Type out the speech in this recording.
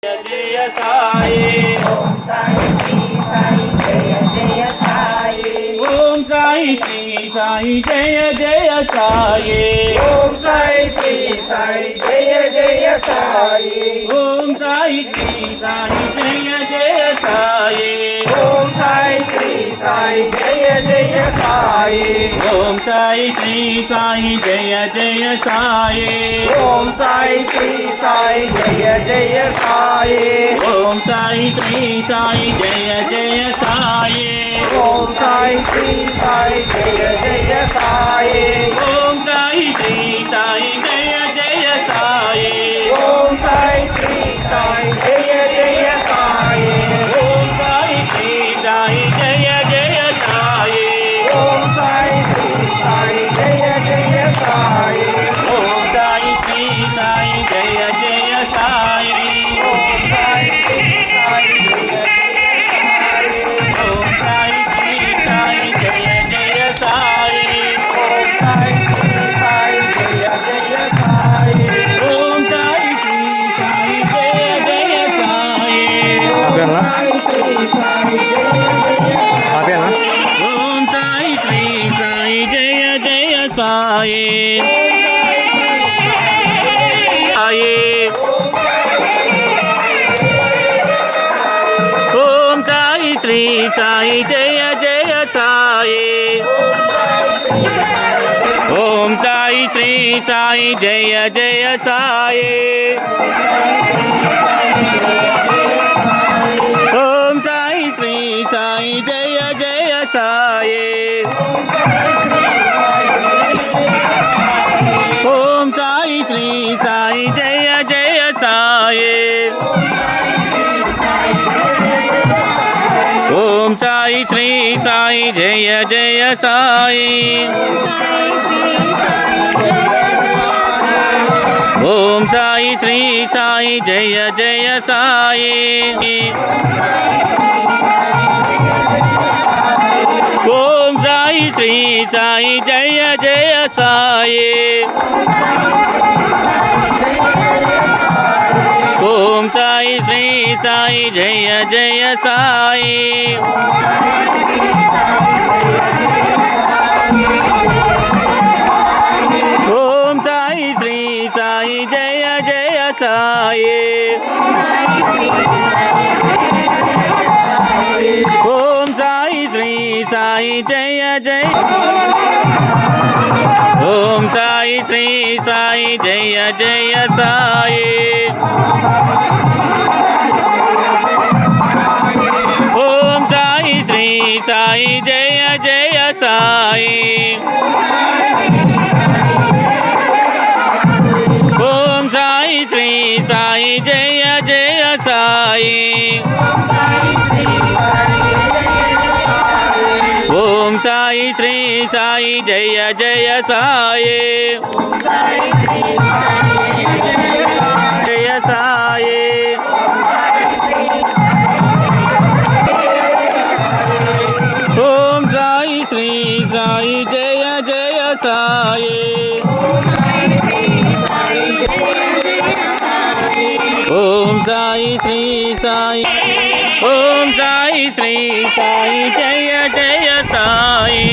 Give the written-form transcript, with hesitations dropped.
Jai Sai Om Sai Shri Sai Jai Jai Sai Om Sai Shri Sai Jai Jai Sai Om Sai Shri Sai Jai Jai Sai Om Sai Shri Sai Jai Jai Sai Om Sai Shri Sai Jai Jai Sai Om Sai Shri Sai Jai Jai Sai Om Sai Shri Sai Jai Jai Sai Om Sai Shri Sai Jai Jai Sai Om Sai Shri Sai Jai Jai Sai Om Sai Shri Sai Jai Jai Sai Om Sai Shri Sai Jai Jai Sai Om Sai Shri Sai Jai Jai Sai Om Sai Shri Sai Jai Jai Sai Om Sai Shri Sai Jai Jai Sai Om Sai Shri Sai Jai Jai Sai Om Sai Shri Sai Jai Jai Sai Om Sai Shri Sai Jai Jai Sai ఆపేయాలా ఆపేయాలా Om Sai Shri Sai Jai Jai Sai Om Sai Shri Sai Jai Jai Sai Om Sai Shri Sai Jai Jai Sai Om Sai Shri Sai Jai Jai Sai Om Sai Shri Sai Jai Jai Sai Om Sai Shri Sai Jai Jai Sai Om Sai Shri Sai Jai Jai Sai Om Sai Shri Sai Jai Jai Sai Om Sai Shri Sai Jai Jai Sai Om Sai Shri Sai Jai Jai Sai Om Sai Shri Sai Jai Jai Om Sai Shri Sai Jai Jai Sai Om Sai Shri Sai Jai Jai Sai Om Sai Shri Sai Jai Jai Sai Om Sai Shri Sai Jai Jai Sai Jai Sai Om Sai Shri Sai Jai Jai Sai Om Sai Shri Sai Om Sai Shri Sai Jai Jai Sai